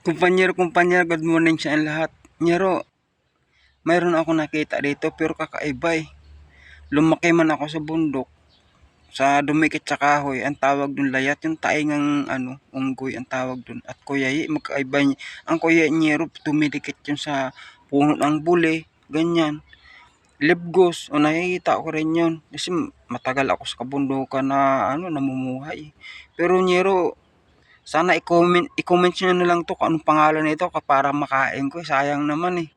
Kumpanyero, good morning sa inyo lahat. Nyero, mayroon ako nakita dito pero kakaiba eh. Lumaki man ako sa bundok, sa dumikit sa kahoy, ang tawag dun layat, yung taingang unggoy ang tawag dun. At kuyayi, magkaiba niya. Ang kuya nyero, tumidikit yun sa puno ng buli, ganyan. Libgos, o nakikita ko rin yun. Kasi matagal ako sa kabundukan na namumuhay. Pero nyero, sana i-comment nyo na lang to kung anong pangalan nito para makain ko. Sayang naman eh.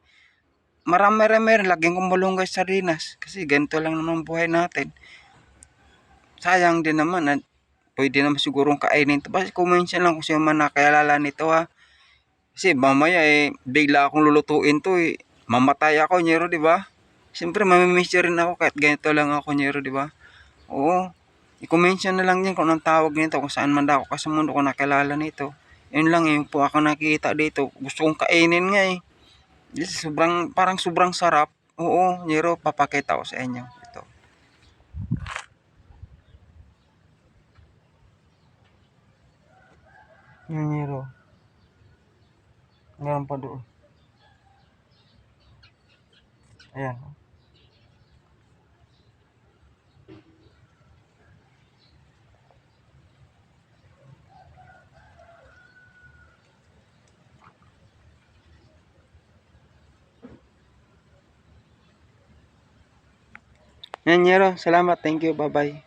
Marami-rami rin. Lagyan kong malunggay sardinas. Kasi ganito lang naman buhay natin. Sayang din naman. At pwede naman sigurong kainin to. Basta comment nyo lang kung sino man nakilala nito ha. Kasi mamaya eh, bigla akong lulutuin to eh. Mamatay ako, nyero, di ba? Siyempre, mamimiss rin ako kahit ganito lang ako, nyero, di ba? Oo. I-comment nyo na lang yan kung anong tawag nito, kung saan man ako sa mundo ko nakilala nito. Yun lang yun po ako nakikita dito. Gusto kong kainin nga eh. Yes, parang sobrang sarap. Oo, Nero, papakita ko sa inyo. Ito. Yan, Nero. Meron pa doon. Ayan. Yan, Nero. Salamat. Thank you. Bye-bye.